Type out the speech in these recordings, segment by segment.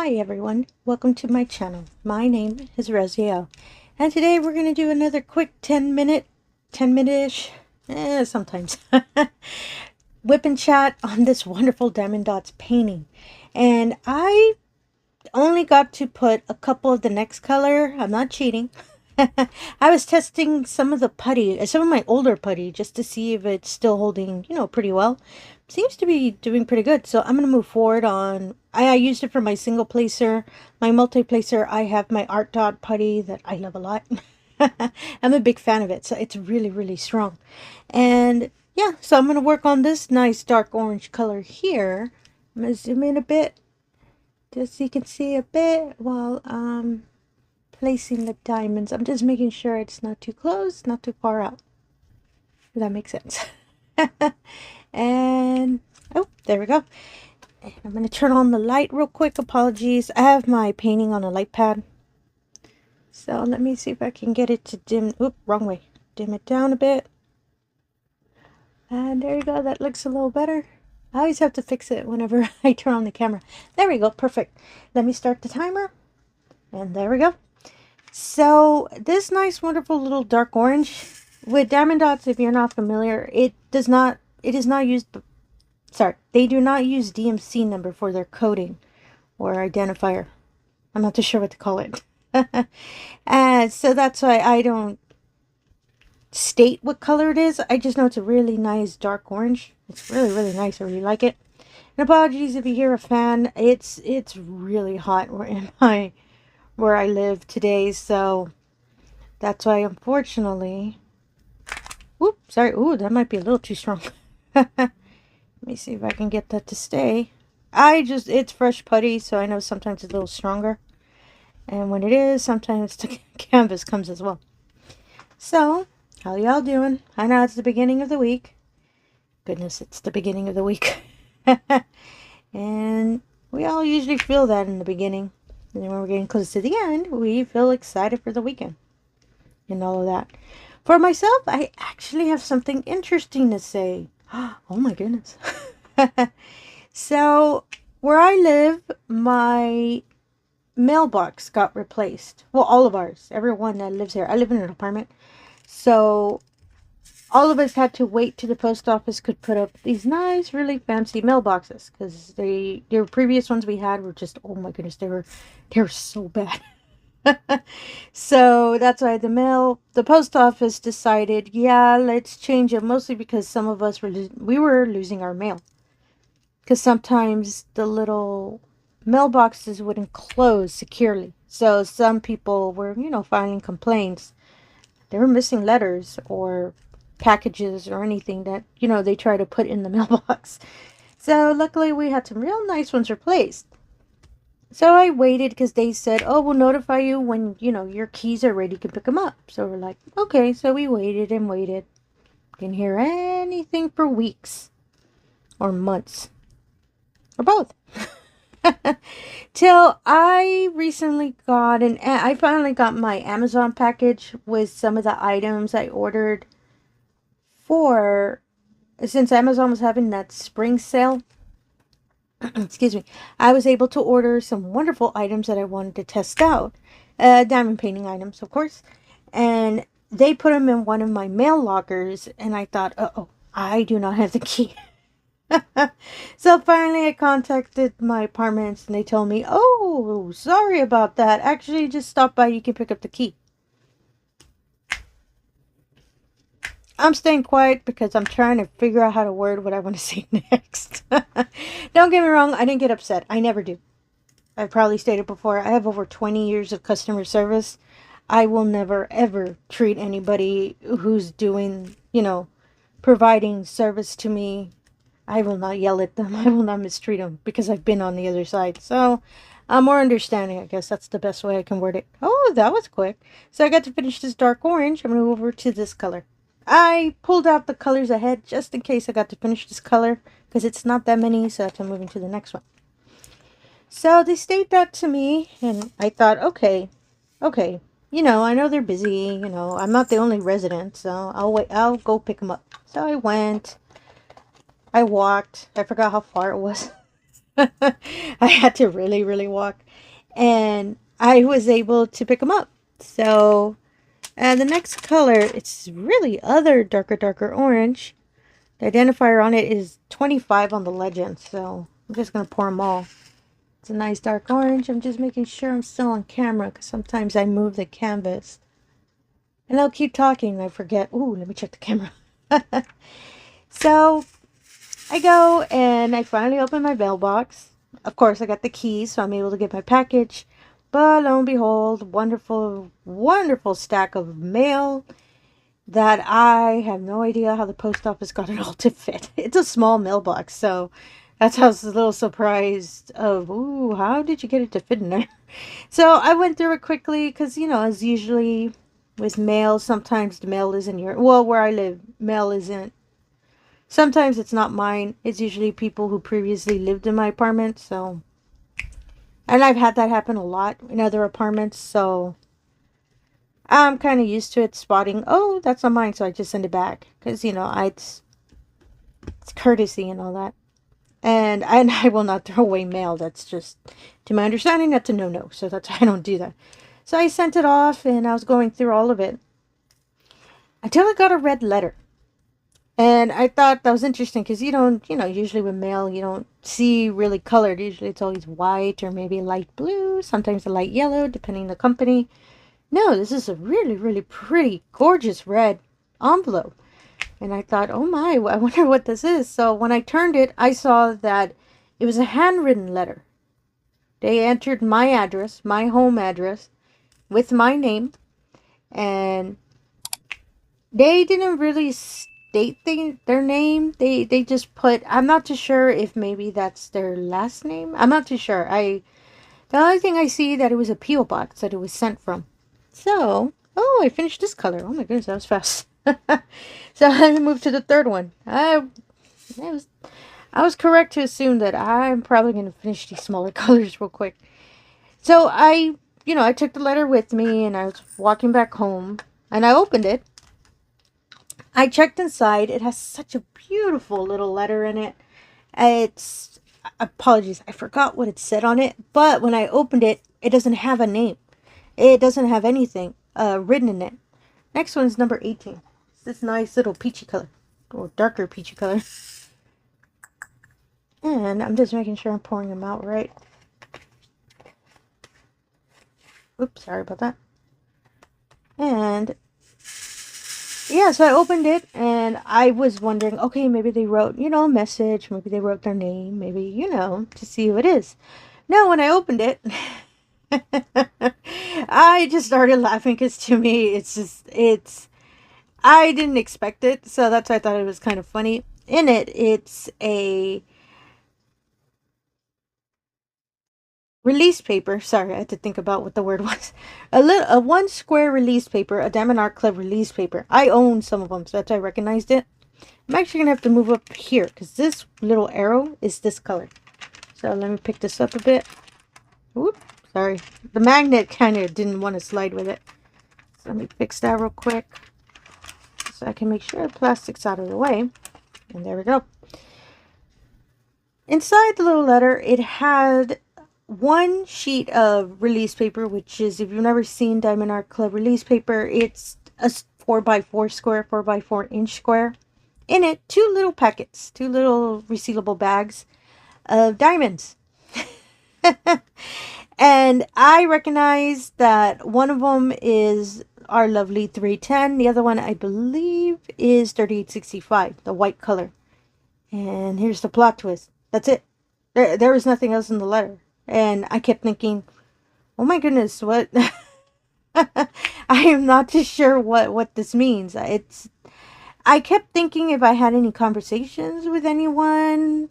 Hi everyone, welcome to my channel. My name is Rosy O, and today we're going to do another quick 10 minute-ish, sometimes, whip and chat on this wonderful Diamond Dotz painting. And I only got to put a couple of the next color. I'm not cheating. I was testing some of the putty, some of my older putty, just to see if it's still holding, pretty well. Seems to be doing pretty good. So I'm going to move forward on, I used it for my single placer. My multi-placer, I have my Art Dot putty that I love a lot. I'm a big fan of it. So it's really, really strong. And yeah, so I'm going to work on this nice dark orange color here. I'm going to zoom in a bit, just so you can see a bit while placing the diamonds. I'm just making sure it's not too close, not too far out. If that makes sense. And oh, there we go. And I'm going to turn on the light real quick. Apologies. I have my painting on a light pad. So let me see if I can get it to dim. Oop, wrong way. Dim it down a bit. And there you go. That looks a little better. I always have to fix it whenever I turn on the camera. There we go. Perfect. Let me start the timer. And there we go. So this nice, wonderful little dark orange with Diamond Dotz, if you're not familiar, it is not used, sorry, they do not use DMC number for their coding or identifier. I'm not too sure what to call it. So that's why I don't state what color it is. I just know it's a really nice dark orange. It's really, really nice. I really like it. And apologies if you hear a fan. It's really hot where I live today, so that's why, unfortunately, whoop, sorry, ooh, that might be a little too strong. Let me see if I can get that to stay. It's fresh putty, so I know sometimes it's a little stronger, and when it is, sometimes the canvas comes as well. So, how y'all doing? I know it's the beginning of the week. Goodness, it's the beginning of the week. And we all usually feel that in the beginning. And then when we're getting close to the end, we feel excited for the weekend and all of that. For myself, I actually have something interesting to say. Oh my goodness. So, where I live, my mailbox got replaced. Well, all of ours. Everyone that lives here. I live in an apartment. So, all of us had to wait till the post office could put up these nice, really fancy mailboxes, because the previous ones we had were just, oh my goodness, they were so bad. So that's why the post office decided, yeah, let's change it, mostly because some of us we were losing our mail, because sometimes the little mailboxes wouldn't close securely. So some people were, filing complaints. They were missing letters or packages or anything that, they try to put in the mailbox. So luckily we had some real nice ones replaced. So I waited because they said, oh, we'll notify you when, your keys are ready, you can pick them up. So we're like, okay. So we waited and waited. Didn't hear anything for weeks or months or both. Till I recently I finally got my Amazon package with some of the items I ordered since Amazon was having that spring sale. Excuse me. I was able to order some wonderful items that I wanted to test out. Diamond painting items, of course. And they put them in one of my mail lockers. And I thought, uh-oh, I do not have the key. So finally I contacted my apartments and they told me, oh, sorry about that. Actually, just stop by. You can pick up the key. I'm staying quiet because I'm trying to figure out how to word what I want to say next. Don't get me wrong, I didn't get upset. I never do. I've probably stated before, I have over 20 years of customer service. I will never, ever treat anybody who's doing, providing service to me. I will not yell at them. I will not mistreat them because I've been on the other side. So I'm more understanding. I guess that's the best way I can word it. Oh, that was quick. So I got to finish this dark orange. I'm going to go over to this color. I pulled out the colors ahead just in case I got to finish this color because it's not that many, so I'm moving to the next one. So they state that to me and I thought, okay, I know they're busy, I'm not the only resident, so I'll go pick them up. So I went, I walked, I forgot how far it was. I had to really walk, and I was able to pick them up. So the next color, it's really other darker orange. The identifier on it is 25 on the legend, so I'm just going to pour them all. It's a nice dark orange. I'm just making sure I'm still on camera because sometimes I move the canvas. And I'll keep talking and I forget. Ooh, let me check the camera. So I go and I finally open my mailbox. Of course, I got the keys, so I'm able to get my package. But lo and behold, wonderful stack of mail that I have no idea how the post office got it all to fit. It's a small mailbox, so that's how I was a little surprised of, ooh, how did you get it to fit in there? So I went through it quickly because, you know, as usually with mail, sometimes the mail isn't where I live, mail isn't. Sometimes it's not mine. It's usually people who previously lived in my apartment, so. And I've had that happen a lot in other apartments, so I'm kind of used to it spotting, oh, that's not mine, so I just send it back. Because, you know, it's courtesy and all that. And I will not throw away mail. That's just, to my understanding, that's a no-no. So that's why I don't do that. So I sent it off, and I was going through all of it. Until I got a red letter. And I thought that was interesting, because you don't, you know, usually with mail, you don't see really colored. Usually it's always white, or maybe light blue, sometimes a light yellow, depending on the company. No, this is a really pretty, gorgeous red envelope. And I thought, oh my, I wonder what this is. So when I turned it, I saw that it was a handwritten letter. They entered my address, my home address, with my name. And they didn't really state their name. They just put, I'm not too sure if maybe that's their last name. I'm not too sure. The only thing I see that it was a P.O. box that it was sent from. So, oh, I finished this color. Oh my goodness, that was fast. So I moved to the third one. I was correct to assume that I'm probably going to finish these smaller colors real quick. So I took the letter with me and I was walking back home and I opened it. I checked inside. It has such a beautiful little letter in it. Apologies, I forgot what it said on it, but when I opened it, it doesn't have a name. It doesn't have anything written in it. Next one is number 18. It's this nice little peachy color, or darker peachy color. And I'm just making sure I'm pouring them out right. Oops, sorry about that. And yeah, so I opened it and I was wondering, okay, maybe they wrote, a message. Maybe they wrote their name. Maybe, to see who it is. No, when I opened it, I just started laughing because to me, I didn't expect it. So that's why I thought it was kind of funny. In it, it's a release paper. Sorry, I had to think about what the word was. A 1 square release paper, a Diamond Art Club release paper. I own some of them, so that's why I recognized it. I'm actually going to have to move up here because this little arrow is this color. So let me pick this up a bit. Whoop, sorry. The magnet kind of didn't want to slide with it. So let me fix that real quick so I can make sure the plastic's out of the way. And there we go. Inside the little letter, it had one sheet of release paper, which is, if you've never seen Diamond Art Club release paper, it's a 4x4 square, 4x4 inch square. In it, two little packets, two little resealable bags of diamonds. And I recognize that one of them is our lovely 310. The other one, I believe, is 3865, the white color. And here's the plot twist. That's it. There was nothing else in the letter. And I kept thinking, oh my goodness, what? I am not too sure what this means. I kept thinking if I had any conversations with anyone,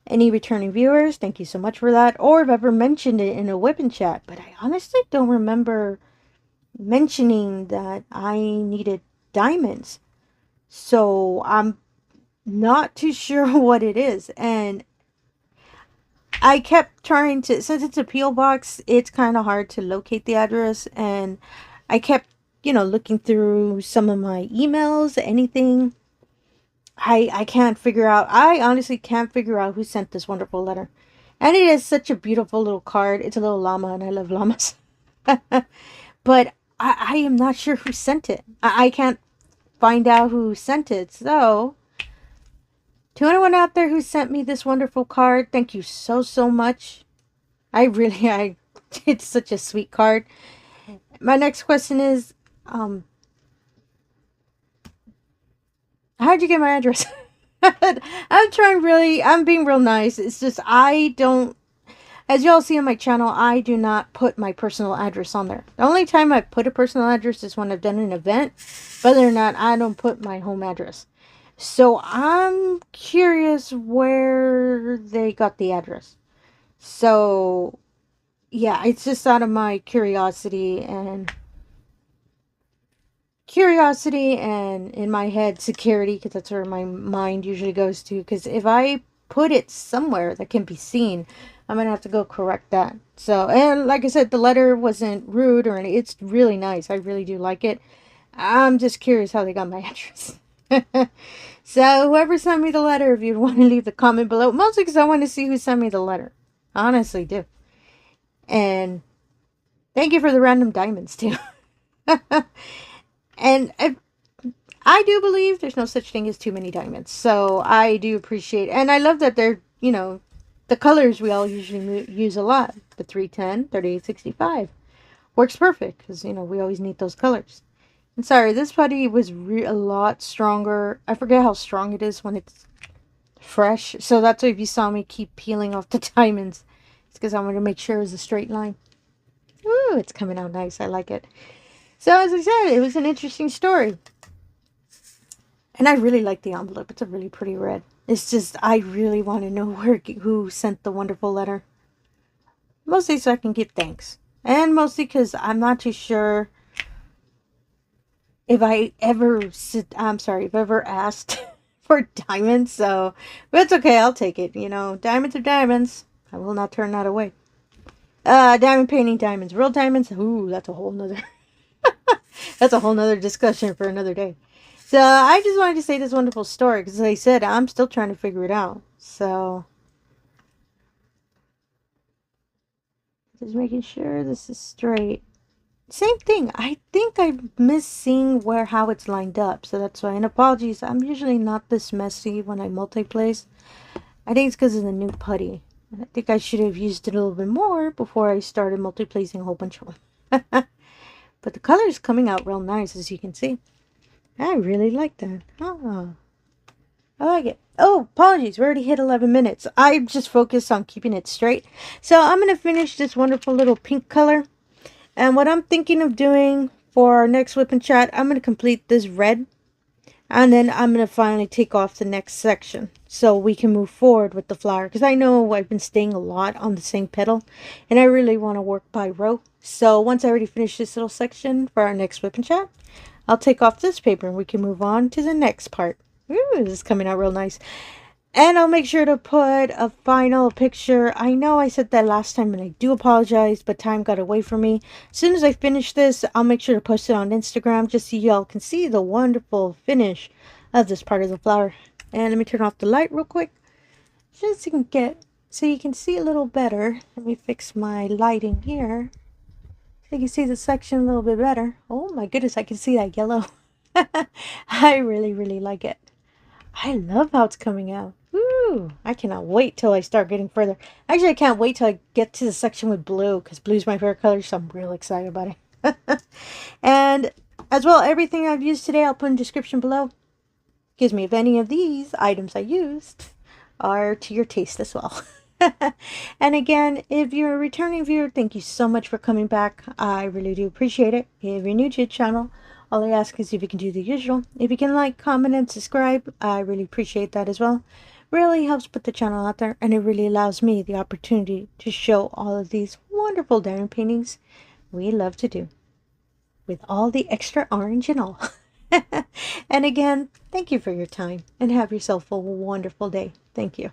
any returning viewers, thank you so much for that. Or if I've ever mentioned it in a WIP chat. But I honestly don't remember mentioning that I needed diamonds. So I'm not too sure what it is. And I kept trying to, since it's a P.O. box, it's kind of hard to locate the address. And I kept, looking through some of my emails, anything. I can't figure out, I honestly can't figure out who sent this wonderful letter. And it is such a beautiful little card. It's a little llama, and I love llamas. But I am not sure who sent it. I can't find out who sent it. So, to anyone out there who sent me this wonderful card, thank you so, so much. It's such a sweet card. My next question is, how'd you get my address? I'm being real nice. It's just, as y'all see on my channel, I do not put my personal address on there. The only time I put a personal address is when I've done an event. But other than that, I don't put my home address. So I'm curious where they got the address. So yeah, it's just out of my curiosity and in my head security, because that's where my mind usually goes to. Because if I put it somewhere that can be seen, I'm gonna have to go correct that. So, and like I said, the letter wasn't rude or anything. It's really nice. I really do like it. I'm just curious how they got my address. So whoever sent me the letter, if you want to leave the comment below, mostly because I want to see who sent me the letter. I honestly do. And thank you for the random diamonds too. And I do believe there's no such thing as too many diamonds. So I do appreciate, and I love that they're, the colors we all usually use a lot. The 310, 3865 works perfect because, we always need those colors. And sorry, this putty was a lot stronger. I forget how strong it is when it's fresh. So that's why if you saw me keep peeling off the diamonds, it's because I wanted to make sure it was a straight line. Ooh, it's coming out nice. I like it. So as I said, it was an interesting story. And I really like the envelope. It's a really pretty red. It's just, I really want to know who sent the wonderful letter. Mostly so I can give thanks. And mostly because I'm not too sure if I ever asked for diamonds. So, but it's okay. I'll take it. Diamonds are diamonds. I will not turn that away. Diamond painting diamonds. Real diamonds. Ooh, that's a whole nother discussion for another day. So I just wanted to say this wonderful story because, as I said, I'm still trying to figure it out. So just making sure this is straight. Same thing. I think I miss seeing how it's lined up. So that's why. And apologies. I'm usually not this messy when I multi-place. I think it's because of the new putty. I think I should have used it a little bit more before I started multi-placing a whole bunch of them. But the color is coming out real nice, as you can see. I really like that. Oh, I like it. Oh, apologies. We already hit 11 minutes. I just focused on keeping it straight. So I'm going to finish this wonderful little pink color. And what I'm thinking of doing for our next whip and chat, I'm going to complete this red. And then I'm going to finally take off the next section so we can move forward with the flower. Because I know I've been staying a lot on the same petal. And I really want to work by row. So once I already finish this little section for our next whip and chat, I'll take off this paper and we can move on to the next part. Ooh, this is coming out real nice. And I'll make sure to put a final picture. I know I said that last time and I do apologize, but time got away from me. As soon as I finish this, I'll make sure to post it on Instagram just so y'all can see the wonderful finish of this part of the flower. And let me turn off the light real quick. Just so you can see a little better. Let me fix my lighting here. So you can see the section a little bit better. Oh my goodness, I can see that yellow. I really, really like it. I love how it's coming out. Ooh, I cannot wait till I start getting further. Actually, I can't wait till I get to the section with blue, because blue's my favorite color, so I'm real excited about it. And as well, everything I've used today, I'll put in the description below. Excuse me, if any of these items I used are to your taste as well. And again, if you're a returning viewer, thank you so much for coming back. I really do appreciate it. If you're new to the channel, all I ask is if you can do the usual. If you can like, comment, and subscribe, I really appreciate that as well. Really helps put the channel out there, and it really allows me the opportunity to show all of these wonderful diamond paintings we love to do, with all the extra orange and all. And again, thank you for your time, and have yourself a wonderful day. Thank you.